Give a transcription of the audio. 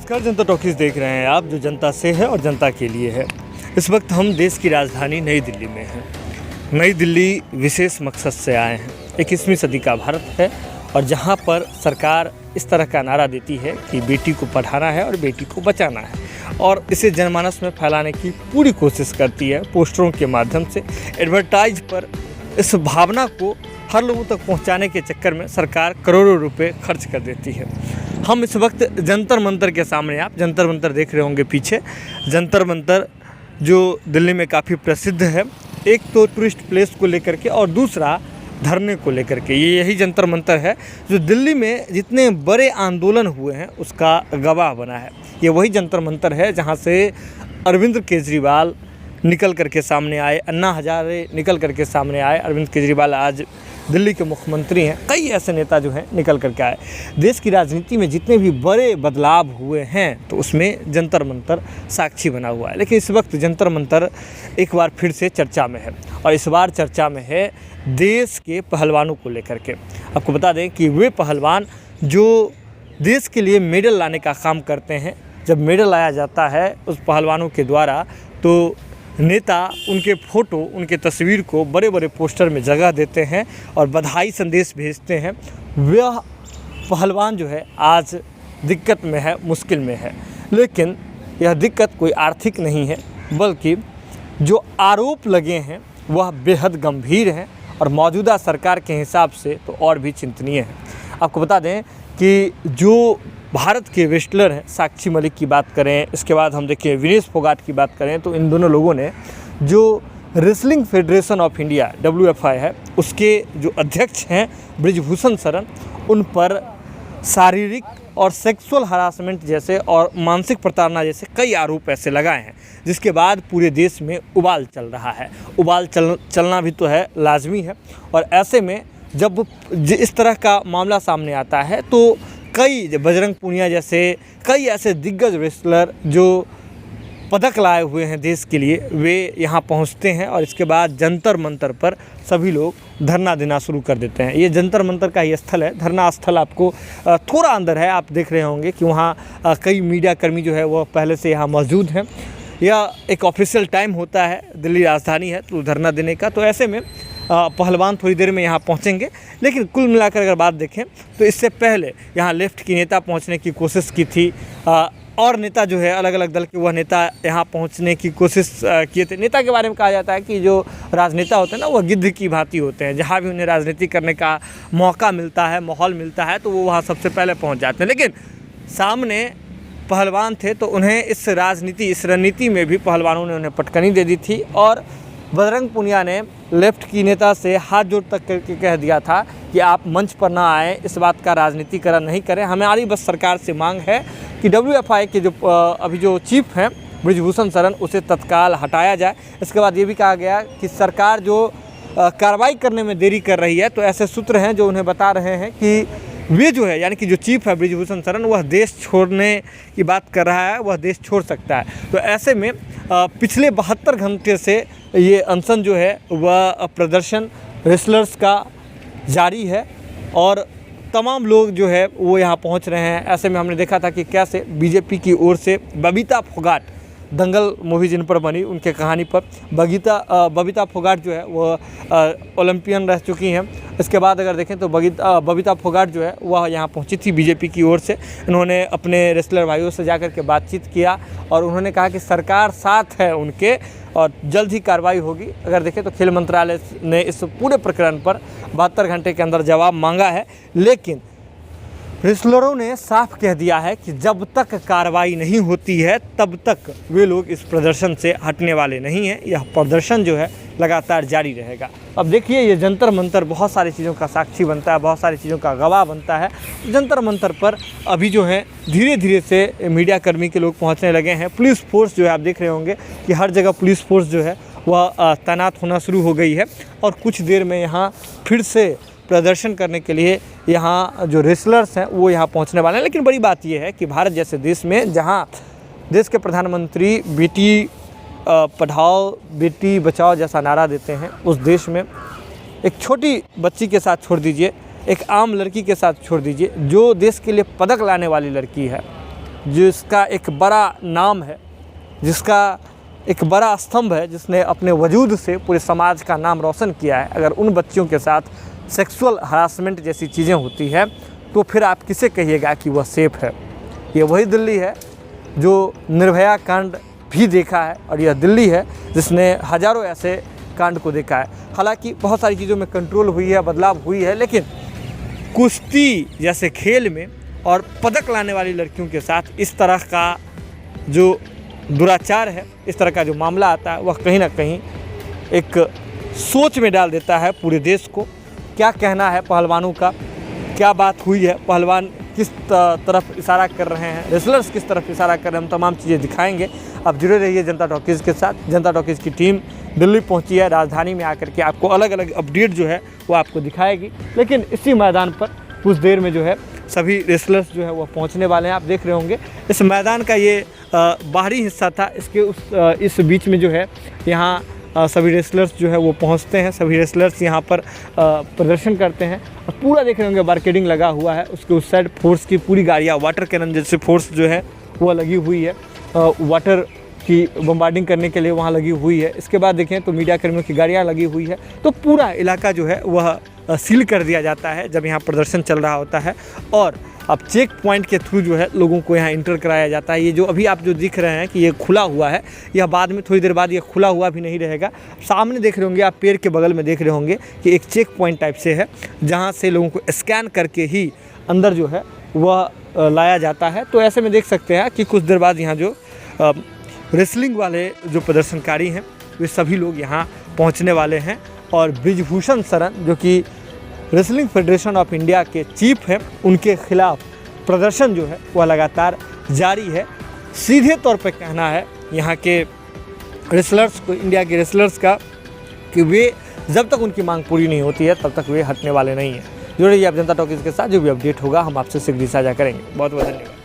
नमस्कार, जनता टॉकीज देख रहे हैं आप, जो जनता से है और जनता के लिए है। इस वक्त हम देश की राजधानी नई दिल्ली में हैं। नई दिल्ली विशेष मकसद से आए हैं। 21वीं सदी का भारत है और जहां पर सरकार इस तरह का नारा देती है कि बेटी को पढ़ाना है और बेटी को बचाना है, और इसे जनमानस में फैलाने की पूरी कोशिश करती है। पोस्टरों के माध्यम से, एडवर्टाइज पर इस भावना को हर लोगों तक पहुंचाने के चक्कर में सरकार करोड़ों रुपए खर्च कर देती है। हम इस वक्त जंतर मंतर के सामने, आप जंतर मंतर देख रहे होंगे पीछे। जंतर मंतर जो दिल्ली में काफ़ी प्रसिद्ध है, एक तो टूरिस्ट प्लेस को लेकर के और दूसरा धरने को लेकर के। ये यही जंतर मंतर है जो दिल्ली में जितने बड़े आंदोलन हुए हैं उसका गवाह बना है। ये वही जंतर मंतर है जहाँ से अरविंद केजरीवाल निकल करके सामने आए, अन्ना हजारे निकल करके सामने आए। अरविंद केजरीवाल आज दिल्ली के मुख्यमंत्री हैं। कई ऐसे नेता जो हैं निकल करके आए। देश की राजनीति में जितने भी बड़े बदलाव हुए हैं तो उसमें जंतर मंतर साक्षी बना हुआ है। लेकिन इस वक्त जंतर मंतर एक बार फिर से चर्चा में है, और इस बार चर्चा में है देश के पहलवानों को लेकर के। आपको बता दें कि वे पहलवान जो देश के लिए मेडल लाने का काम करते हैं, जब मेडल लाया जाता है उस पहलवानों के द्वारा तो नेता उनके फ़ोटो, उनके तस्वीर को बड़े बड़े पोस्टर में जगह देते हैं और बधाई संदेश भेजते हैं। वह पहलवान जो है आज दिक्कत में है, मुश्किल में है। लेकिन यह दिक्कत कोई आर्थिक नहीं है, बल्कि जो आरोप लगे हैं वह बेहद गंभीर हैं और मौजूदा सरकार के हिसाब से तो और भी चिंतनीय है। आपको बता दें कि जो भारत के रेसलर हैं, साक्षी मलिक की बात करें, इसके बाद हम देखें विनेश फोगाट की बात करें, तो इन दोनों लोगों ने जो wrestling federation of India WFI है उसके जो अध्यक्ष हैं ब्रिजभूषण शरण, उन पर शारीरिक और सेक्सुअल हरासमेंट जैसे और मानसिक प्रताड़ना जैसे कई आरोप ऐसे लगाए हैं, जिसके बाद पूरे देश में उबाल चल रहा है। उबाल चलना भी तो है, लाजमी है। और ऐसे में जब इस तरह का मामला सामने आता है तो कई बजरंग पूनिया जैसे कई ऐसे दिग्गज रेसलर जो पदक लाए हुए हैं देश के लिए, वे यहाँ पहुँचते हैं और इसके बाद जंतर मंतर पर सभी लोग धरना देना शुरू कर देते हैं। ये जंतर मंतर का ही स्थल है, धरना स्थल आपको थोड़ा अंदर है। आप देख रहे होंगे कि वहाँ कई मीडिया कर्मी जो है वो पहले से यहाँ मौजूद हैं। यह एक ऑफिशियल टाइम होता है, दिल्ली राजधानी है तो धरना देने का, तो ऐसे में पहलवान थोड़ी देर में यहाँ पहुँचेंगे। लेकिन कुल मिलाकर अगर बात देखें तो इससे पहले यहाँ लेफ्ट की नेता पहुँचने की कोशिश की थी, और नेता जो है अलग अलग दल के वह नेता यहाँ पहुँचने की कोशिश किए थे। नेता के बारे में कहा जाता है कि जो राजनेता होते हैं ना, वह गिद्ध की भांति होते हैं। जहाँ भी उन्हें राजनीति करने का मौका मिलता है, माहौल मिलता है, तो वो वहाँ सबसे पहले पहुँच जाते हैं। लेकिन सामने पहलवान थे तो उन्हें इस रणनीति में भी पहलवानों ने उन्हें पटकनी दे दी थी। और बजरंग पूनिया ने लेफ्ट की नेता से हाथ जोड़ तक करके कह दिया था कि आप मंच पर ना आएँ, इस बात का राजनीतिकरण नहीं करें। हमारी बस सरकार से मांग है कि WFI के जो अभी जो चीफ हैं ब्रिजभूषण शरण, उसे तत्काल हटाया जाए। इसके बाद ये भी कहा गया कि सरकार जो कार्रवाई करने में देरी कर रही है, तो ऐसे सूत्र हैं जो उन्हें बता रहे हैं कि वे जो है, यानी कि जो चीफ है ब्रिजभूषण शरण, वह देश छोड़ने की बात कर रहा है, वह देश छोड़ सकता है। तो ऐसे में पिछले 72 घंटे से ये अनशन जो है वह प्रदर्शन रेसलर्स का जारी है और तमाम लोग जो है वो यहाँ पहुँच रहे हैं। ऐसे में हमने देखा था कि कैसे बीजेपी की ओर से बबीता फोगाट, दंगल मूवी जिन पर बनी उनके कहानी पर बबीता फोगाट जो है वह ओलंपियन रह चुकी हैं। इसके बाद अगर देखें तो बबीता फोगाट जो है वह यहाँ पहुँची थी बीजेपी की ओर से। उन्होंने अपने रेसलर भाइयों से जाकर के बातचीत किया और उन्होंने कहा कि सरकार साथ है उनके और जल्द ही कार्रवाई होगी। अगर देखें तो खेल मंत्रालय ने इस पूरे प्रकरण पर 72 घंटे के अंदर जवाब मांगा है, लेकिन रेसलरों ने साफ कह दिया है कि जब तक कार्रवाई नहीं होती है तब तक वे लोग इस प्रदर्शन से हटने वाले नहीं हैं। यह प्रदर्शन जो है लगातार जारी रहेगा। अब देखिए, ये जंतर मंतर बहुत सारी चीज़ों का साक्षी बनता है, बहुत सारी चीज़ों का गवाह बनता है। जंतर मंतर पर अभी जो है धीरे धीरे से मीडिया कर्मी के लोग पहुँचने लगे हैं। पुलिस फोर्स जो है, आप देख रहे होंगे कि हर जगह पुलिस फोर्स जो है वह तैनात होना शुरू हो गई है और कुछ देर में यहाँ फिर से प्रदर्शन करने के लिए यहाँ जो रेसलर्स हैं वो यहाँ पहुँचने वाले हैं। लेकिन बड़ी बात यह है कि भारत जैसे देश में, जहाँ देश के प्रधानमंत्री बेटी पढ़ाओ बेटी बचाओ जैसा नारा देते हैं, उस देश में एक छोटी बच्ची के साथ छोड़ दीजिए, एक आम लड़की के साथ छोड़ दीजिए, जो देश के लिए पदक लाने वाली लड़की है, जिसका एक बड़ा नाम है, जिसका एक बड़ा स्तंभ है, जिसने अपने वजूद से पूरे समाज का नाम रोशन किया है, अगर उन बच्चियों के साथ सेक्सुअल हरासमेंट जैसी चीज़ें होती है तो फिर आप किसे कहिएगा कि वह सेफ है। ये वही दिल्ली है जो निर्भया कांड भी देखा है, और यह दिल्ली है जिसने हज़ारों ऐसे कांड को देखा है। हालांकि बहुत सारी चीज़ों में कंट्रोल हुई है, बदलाव हुई है, लेकिन कुश्ती जैसे खेल में और पदक लाने वाली लड़कियों के साथ इस तरह का जो दुराचार है, इस तरह का जो मामला आता है, वह कहीं ना कहीं एक सोच में डाल देता है पूरे देश को। क्या कहना है पहलवानों का, क्या बात हुई है, पहलवान किस तरफ इशारा कर रहे हैं, रेसलर्स किस तरफ इशारा कर रहे हैं, हम तमाम चीज़ें दिखाएंगे। आप जुड़े रहिए जनता टॉकीज़ के साथ। जनता टॉकीज़ की टीम दिल्ली पहुंची है, राजधानी में आकर के आपको अलग अलग अपडेट जो है वो आपको दिखाएगी। लेकिन इसी मैदान पर कुछ देर में जो है सभी रेसलर्स जो है वो पहुंचने वाले हैं। आप देख रहे होंगे इस मैदान का ये बाहरी हिस्सा था, इसके इस बीच में जो है यहाँ सभी रेसलर्स जो है वो पहुंचते हैं, सभी रेसलर्स यहाँ पर प्रदर्शन करते हैं। और पूरा देख रहे होंगे बारकेडिंग लगा हुआ है, उसके उस साइड फोर्स की पूरी गाड़ियाँ, वाटर कैनन जैसे फोर्स जो है वो लगी हुई है, वाटर की बम्बार्डिंग करने के लिए वहाँ लगी हुई है। इसके बाद देखें तो मीडिया कर्मियों की गाड़ियाँ लगी हुई है। तो पूरा इलाका जो है वह सील कर दिया जाता है जब यहाँ प्रदर्शन चल रहा होता है, और अब चेक पॉइंट के थ्रू जो है लोगों को यहाँ इंटर कराया जाता है। ये जो अभी आप जो दिख रहे हैं कि ये खुला हुआ है, यह बाद में थोड़ी देर बाद ये खुला हुआ भी नहीं रहेगा। सामने देख रहे होंगे आप, पेड़ के बगल में देख रहे होंगे कि एक चेक पॉइंट टाइप से है, जहाँ से लोगों को स्कैन करके ही अंदर जो है वह लाया जाता है। तो ऐसे में देख सकते हैं कि कुछ देर बाद यहाँ जो रेसलिंग वाले जो प्रदर्शनकारी हैं वे सभी लोग यहाँ पहुँचने वाले हैं, और ब्रिजभूषण शरण जो कि रेसलिंग फेडरेशन ऑफ इंडिया के चीफ हैं, उनके खिलाफ प्रदर्शन जो है वह लगातार जारी है। सीधे तौर पे कहना है यहाँ के रेसलर्स को, इंडिया के रेसलर्स का, कि वे जब तक उनकी मांग पूरी नहीं होती है तब तक वे हटने वाले नहीं हैं। जुड़िए आप जनता टॉकीज़ के साथ, जो भी अपडेट होगा हम आपसे शीघ्र साझा करेंगे। बहुत बहुत धन्यवाद।